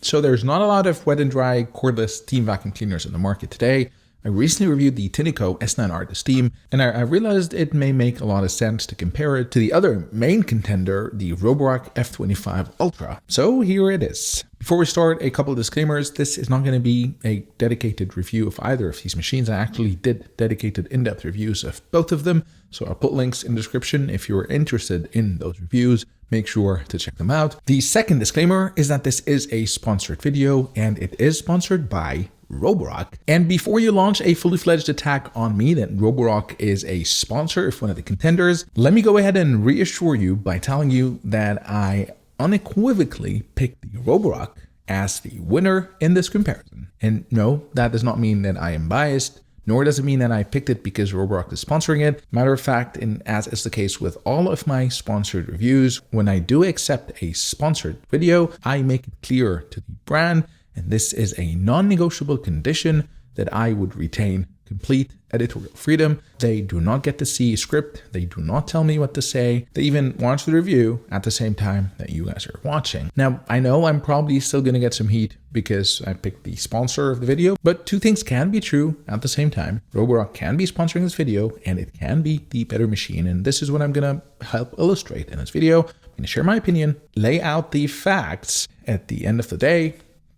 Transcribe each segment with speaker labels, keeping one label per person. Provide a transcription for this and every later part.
Speaker 1: So there's not a lot of wet and dry cordless steam vacuum cleaners in the market today. I recently reviewed the Tineco S9 Artist Steam, and I realized it may make a lot of sense to compare it to the other main contender, the Roborock F25 Ultra. So here it is. Before we start, a couple of disclaimers. This is not going to be a dedicated review of either of these machines. I actually did dedicated in-depth reviews of both of them, so I'll put links in the description. If you're interested in those reviews, make sure to check them out. The second disclaimer is that this is a sponsored video, and it is sponsored by Roborock. And before you launch a fully fledged attack on me that Roborock is a sponsor of one of the contenders, let me go ahead and reassure you by telling you that I unequivocally picked the Roborock as the winner in this comparison. And no, that does not mean that I am biased, nor does it mean that I picked it because Roborock is sponsoring it. Matter of fact, and as is the case with all of my sponsored reviews, when I do accept a sponsored video, I make it clear to the brand, and this is a non-negotiable condition, that I would retain complete editorial freedom. They do not get to see a script. They do not tell me what to say. They even watch the review at the same time that you guys are watching. Now, I know I'm probably still going to get some heat because I picked the sponsor of the video, but two things can be true at the same time. Roborock can be sponsoring this video, and it can be the better machine. And this is what I'm going to help illustrate in this video. I'm going to share my opinion, lay out the facts. At the end of the day,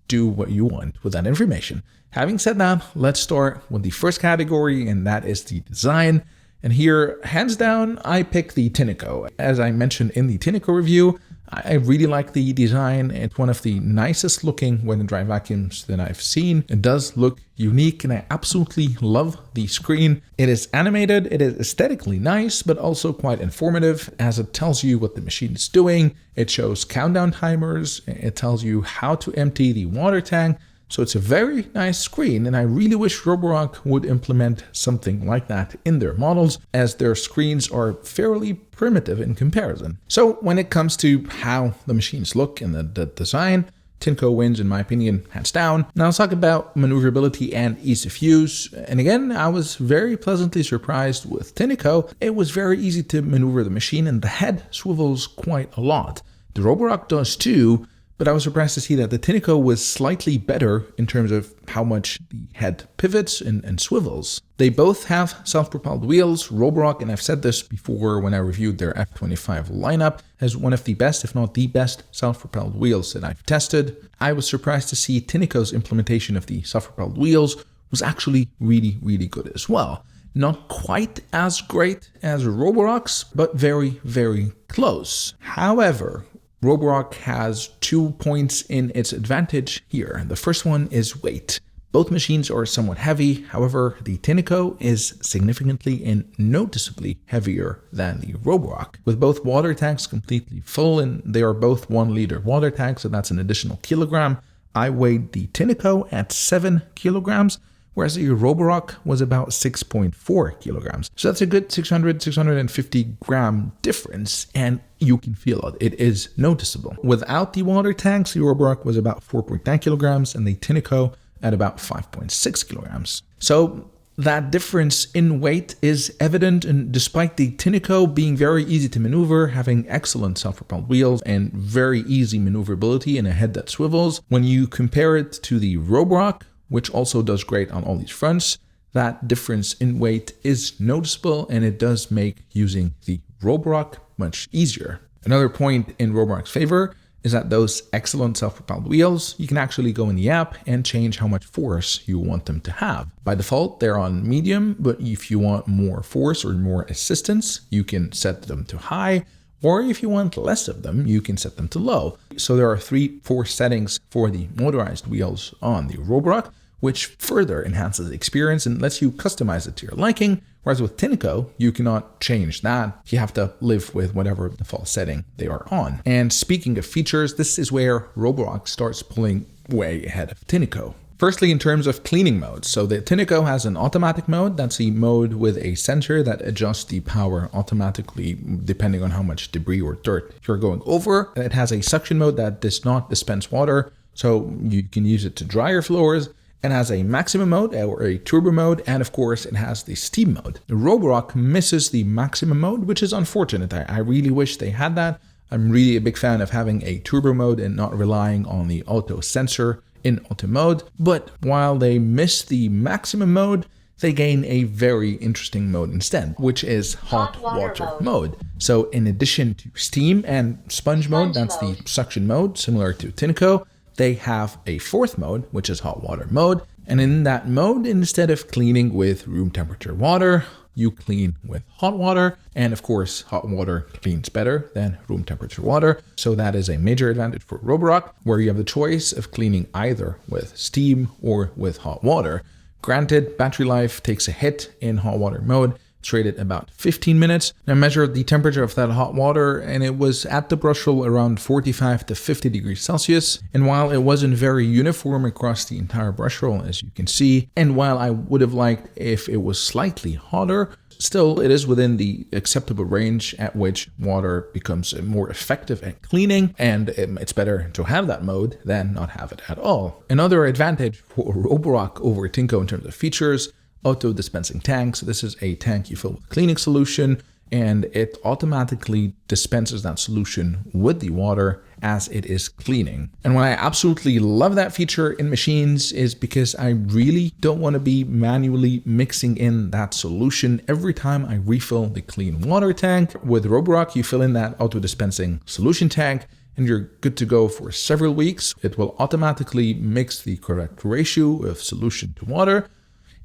Speaker 1: do what you want with that information. Having said that, let's start with the first category, and that is the design. And here, hands down, I pick the Tineco. As I mentioned in the Tineco review, I really like the design. It's one of the nicest looking wet and dry vacuums that I've seen. It does look unique, and I absolutely love the screen. It is animated, it is aesthetically nice, but also quite informative, as it tells you what the machine is doing. It shows countdown timers, it tells you how to empty the water tank. So it's a very nice screen, and I really wish Roborock would implement something like that in their models, as their screens are fairly primitive in comparison. So when it comes to how the machines look and the design, Tineco wins in my opinion, hands down. Now let's talk about maneuverability and ease of use. And again, I was very pleasantly surprised with Tineco. It was very easy to maneuver the machine, and the head swivels quite a lot. The Roborock does too, but I was surprised to see that the Tineco was slightly better in terms of how much the head pivots and swivels. They both have self-propelled wheels. Roborock, and I've said this before when I reviewed their F25 lineup, has one of the best, if not the best, self-propelled wheels that I've tested. I was surprised to see Tineco's implementation of the self-propelled wheels was actually really, really good as well. Not quite as great as Roborock's, but very, very close. However, Roborock has 2 points in its advantage here. The first one is weight. Both machines are somewhat heavy. However, the Tineco is significantly and noticeably heavier than the Roborock. With both water tanks completely full, and they are both 1 liter water tanks, so that's an additional kilogram. I weighed the Tineco at 7 kilograms, whereas the Roborock was about 6.4 kilograms. So that's a good 650 gram difference, and you can feel it. It is noticeable. Without the water tanks, the Roborock was about 4.9 kilograms, and the Tineco at about 5.6 kilograms. So that difference in weight is evident, and despite the Tineco being very easy to maneuver, having excellent self-propelled wheels and very easy maneuverability and a head that swivels, when you compare it to the Roborock, which also does great on all these fronts, that difference in weight is noticeable, and it does make using the Roborock much easier. Another point in Roborock's favor is that those excellent self-propelled wheels, you can actually go in the app and change how much force you want them to have. By default, they're on medium, but if you want more force or more assistance, you can set them to high. Or if you want less of them, you can set them to low. So there are 3 force settings for the motorized wheels on the Roborock, which further enhances the experience and lets you customize it to your liking. Whereas with Tineco, you cannot change that. You have to live with whatever default setting they are on. And speaking of features, this is where Roborock starts pulling way ahead of Tineco. Firstly, in terms of cleaning modes, so the Tineco has an automatic mode. That's a mode with a sensor that adjusts the power automatically depending on how much debris or dirt you're going over. And it has a suction mode that does not dispense water, so you can use it to dry your floors. It has a maximum mode or a turbo mode, and of course it has the steam mode. The Roborock misses the maximum mode, which is unfortunate. I really wish they had that. I'm really a big fan of having a turbo mode and not relying on the auto sensor in auto mode. But while they miss the maximum mode, they gain a very interesting mode instead, which is hot water mode. So in addition to steam and sponge mode, that's the suction mode, similar to Tineco, they have a fourth mode, which is hot water mode. And in that mode, instead of cleaning with room temperature water, you clean with hot water. And of course, hot water cleans better than room temperature water. So that is a major advantage for Roborock, where you have the choice of cleaning either with steam or with hot water. Granted, battery life takes a hit in hot water mode. It's rated about 15 minutes. I measured the temperature of that hot water and it was at the brush roll around 45 to 50 degrees Celsius. And while it wasn't very uniform across the entire brush roll, as you can see, and while I would have liked if it was slightly hotter, still it is within the acceptable range at which water becomes more effective at cleaning, and it's better to have that mode than not have it at all. Another advantage for Roborock over Tineco in terms of features: auto dispensing tank. So this is a tank you fill with cleaning solution and it automatically dispenses that solution with the water as it is cleaning. And why I absolutely love that feature in machines is because I really don't want to be manually mixing in that solution every time I refill the clean water tank. With Roborock, you fill in that auto dispensing solution tank and you're good to go for several weeks. It will automatically mix the correct ratio of solution to water.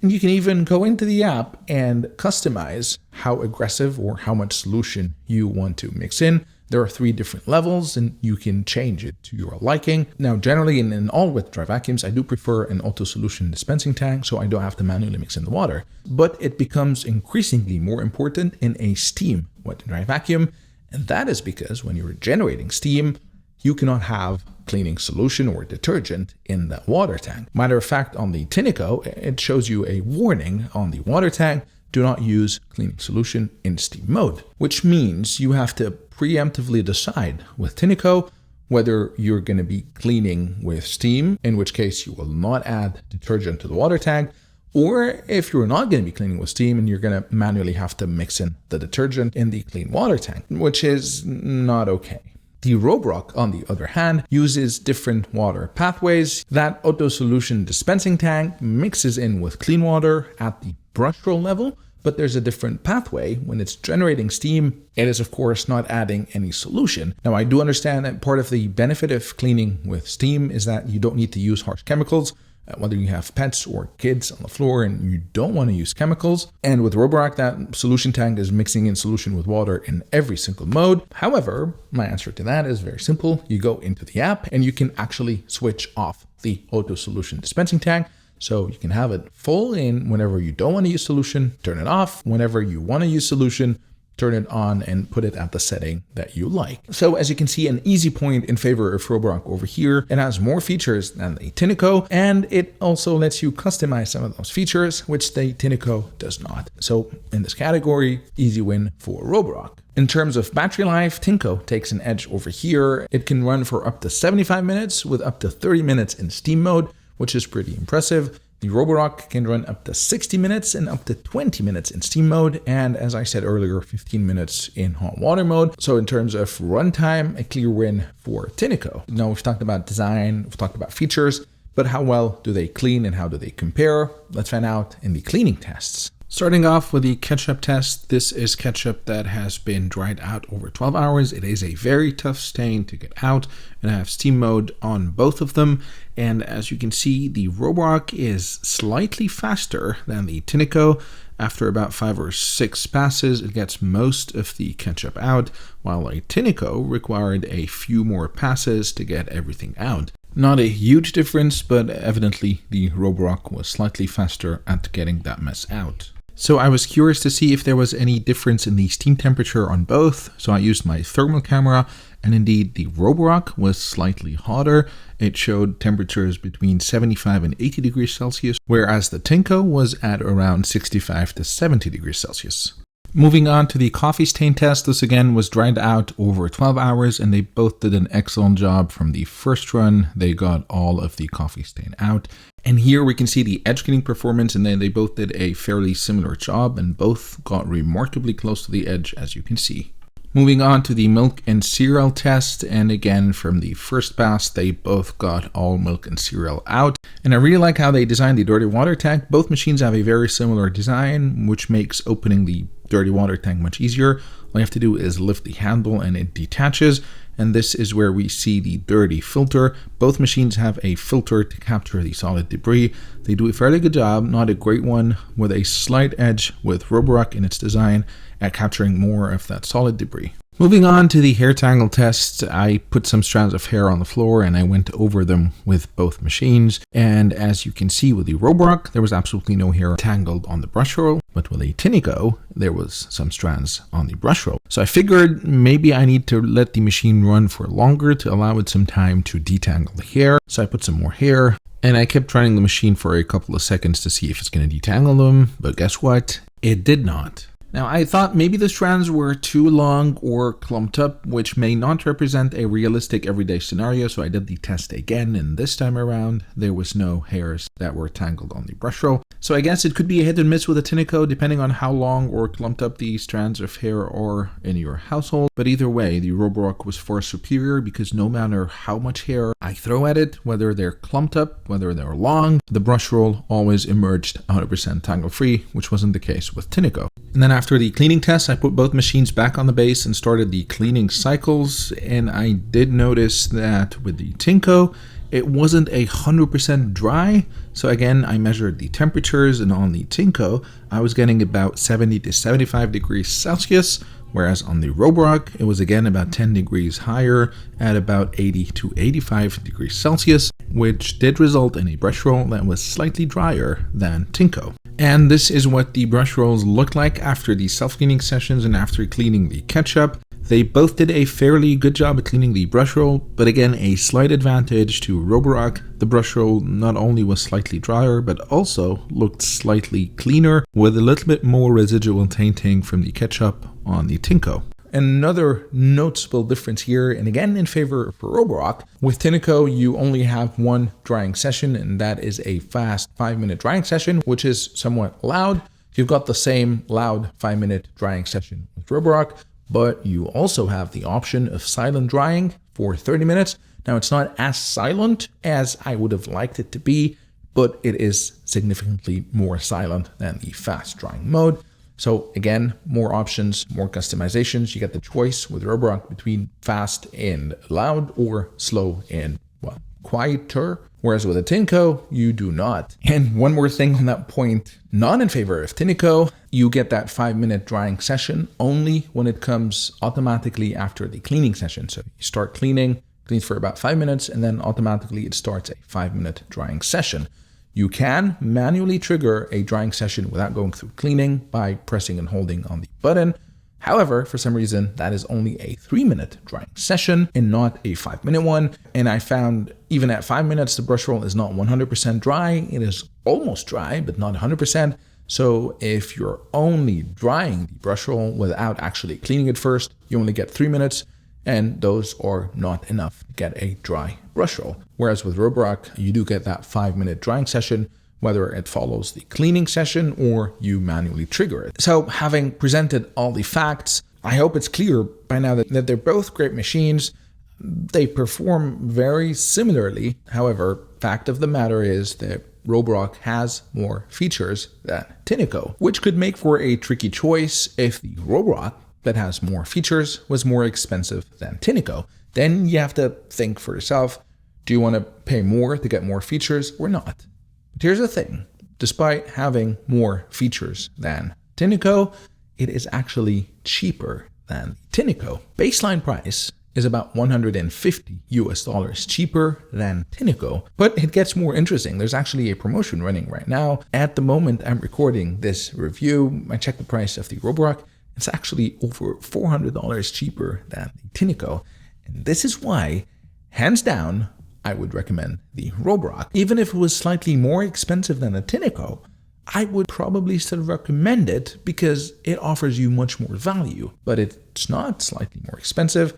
Speaker 1: And you can even go into the app and customize how aggressive or how much solution you want to mix in. There are 3 different levels and you can change it to your liking. Now, generally in all wet dry vacuums, I do prefer an auto solution dispensing tank so I don't have to manually mix in the water. But it becomes increasingly more important in a steam wet dry vacuum. And that is because when you're generating steam, you cannot have cleaning solution or detergent in that water tank. Matter of fact, on the Tineco, it shows you a warning on the water tank: do not use cleaning solution in steam mode, which means you have to preemptively decide with Tineco whether you're going to be cleaning with steam, in which case you will not add detergent to the water tank, or if you're not going to be cleaning with steam and you're going to manually have to mix in the detergent in the clean water tank, which is not okay. The Roborock, on the other hand, uses different water pathways. That auto solution dispensing tank mixes in with clean water at the brush roll level, but there's a different pathway. When it's generating steam, it is of course not adding any solution. Now, I do understand that part of the benefit of cleaning with steam is that you don't need to use harsh chemicals, whether you have pets or kids on the floor and you don't want to use chemicals. And with Roborock, that solution tank is mixing in solution with water in every single mode. However, my answer to that is very simple. You go into the app and you can actually switch off the auto solution dispensing tank. So you can have it full in whenever you don't want to use solution, turn it off. Whenever you want to use solution, turn it on and put it at the setting that you like. So as you can see, an easy point in favor of Roborock over here. It has more features than the Tineco, and it also lets you customize some of those features, which the Tineco does not. So in this category, easy win for Roborock. In terms of battery life, Tineco takes an edge over here. It can run for up to 75 minutes with up to 30 minutes in steam mode, which is pretty impressive. The Roborock can run up to 60 minutes and up to 20 minutes in steam mode, and as I said earlier, 15 minutes in hot water mode. So in terms of runtime, a clear win for Tineco. Now, we've talked about design, we've talked about features, but how well do they clean and how do they compare? Let's find out in the cleaning tests. Starting off with the ketchup test, this is ketchup that has been dried out over 12 hours. It is a very tough stain to get out, and I have steam mode on both of them. And as you can see, the Roborock is slightly faster than the Tineco. After about 5 or 6 passes, it gets most of the ketchup out, while a Tineco required a few more passes to get everything out. Not a huge difference, but evidently the Roborock was slightly faster at getting that mess out. So I was curious to see if there was any difference in the steam temperature on both, so I used my thermal camera, and indeed the Roborock was slightly hotter. It showed temperatures between 75 and 80 degrees Celsius, whereas the Tineco was at around 65 to 70 degrees Celsius. Moving on to the coffee stain test, this again was dried out over 12 hours and they both did an excellent job from the first run. They got all of the coffee stain out. And here we can see the edge cleaning performance, and then they both did a fairly similar job and both got remarkably close to the edge, as you can see. Moving on to the milk and cereal test, and again from the first pass they both got all milk and cereal out. And I really like how they designed the dirty water tank. Both machines have a very similar design, which makes opening the dirty water tank much easier. All you have to do is lift the handle and it detaches, and this is where we see the dirty filter. Both machines have a filter to capture the solid debris. They do a fairly good job, not a great one, with a slight edge with Roborock in its design at capturing more of that solid debris. Moving on to the hair tangle test, I put some strands of hair on the floor and I went over them with both machines. And as you can see with the Roborock, there was absolutely no hair tangled on the brush roll, but with a Tineco, there was some strands on the brush roll. So I figured maybe I need to let the machine run for longer to allow it some time to detangle the hair. So I put some more hair and I kept running the machine for a couple of seconds to see if it's going to detangle them, but guess what? It did not. Now, I thought maybe the strands were too long or clumped up, which may not represent a realistic everyday scenario, so I did the test again, and this time around, there was no hairs that were tangled on the brush roll. So I guess it could be a hit and miss with a Tineco, depending on how long or clumped up the strands of hair are in your household. But either way, the Roborock was far superior because no matter how much hair I throw at it, whether they're clumped up, whether they're long, the brush roll always emerged 100% tangle-free, which wasn't the case with Tineco. And then after the cleaning test, I put both machines back on the base and started the cleaning cycles. And I did notice that with the Tineco, it wasn't 100% dry. So again, I measured the temperatures, and on the Tineco, I was getting about 70 to 75 degrees Celsius, whereas on the Roborock, it was again about 10 degrees higher at about 80 to 85 degrees Celsius, which did result in a brush roll that was slightly drier than Tineco. And this is what the brush rolls looked like after the self-cleaning sessions and after cleaning the ketchup. They both did a fairly good job at cleaning the brush roll, but again, a slight advantage to Roborock. The brush roll not only was slightly drier, but also looked slightly cleaner, with a little bit more residual tainting from the ketchup on the Tineco. Another noticeable difference here, and again in favor of Roborock, with Tineco you only have one drying session, and that is a fast 5-minute drying session, which is somewhat loud. You've got the same loud 5-minute drying session with Roborock, but you also have the option of silent drying for 30 minutes. Now it's not as silent as I would have liked it to be, but it is significantly more silent than the fast drying mode. So again, more options, more customizations. You get the choice with Roborock between fast and loud or slow and, well, quieter. Whereas with a Tineco, you do not. And one more thing on that point, not in favor of Tineco, you get that 5-minute drying session only when it comes automatically after the cleaning session. So you start cleaning, cleans for about 5 minutes, and then automatically it starts a 5-minute drying session. You can manually trigger a drying session without going through cleaning by pressing and holding on the button. However, for some reason, that is only a 3-minute drying session and not a 5-minute one. And I found even at 5 minutes, the brush roll is not 100% dry. It is almost dry, but not 100%. So if you're only drying the brush roll without actually cleaning it first, you only get 3 minutes. And those are not enough to get a dry brush roll. Whereas with Roborock, you do get that 5-minute drying session, whether it follows the cleaning session or you manually trigger it. So having presented all the facts, I hope it's clear by now that they're both great machines. They perform very similarly. However, fact of the matter is that Roborock has more features than Tineco, which could make for a tricky choice if the Roborock that has more features was more expensive than Tineco. Then you have to think for yourself, do you want to pay more to get more features or not? But here's the thing, despite having more features than Tineco, it is actually cheaper than Tineco. Baseline price is about $150 cheaper than Tineco, but it gets more interesting. There's actually a promotion running right now. At the moment I'm recording this review, I checked the price of the Roborock. It's actually over $400 cheaper than the Tineco. And this is why, hands down, I would recommend the Roborock. Even if it was slightly more expensive than a Tineco, I would probably still recommend it because it offers you much more value. But it's not slightly more expensive.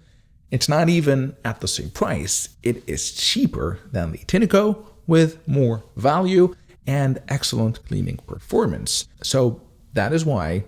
Speaker 1: It's not even at the same price. It is cheaper than the Tineco with more value and excellent cleaning performance. So that is why,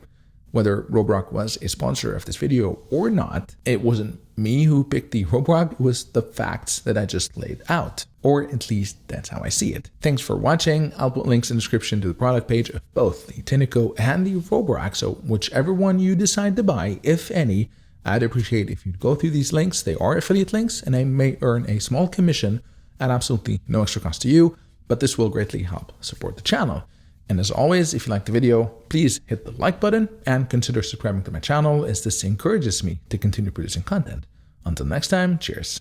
Speaker 1: whether Roborock was a sponsor of this video or not. It wasn't me who picked the Roborock, it was the facts that I just laid out. Or at least that's how I see it. Thanks for watching. I'll put links in the description to the product page of both the Tineco and the Roborock, so whichever one you decide to buy, if any, I'd appreciate if you'd go through these links. They are affiliate links and I may earn a small commission at absolutely no extra cost to you, but this will greatly help support the channel. And as always, if you liked the video, please hit the like button and consider subscribing to my channel, as this encourages me to continue producing content. Until next time, cheers.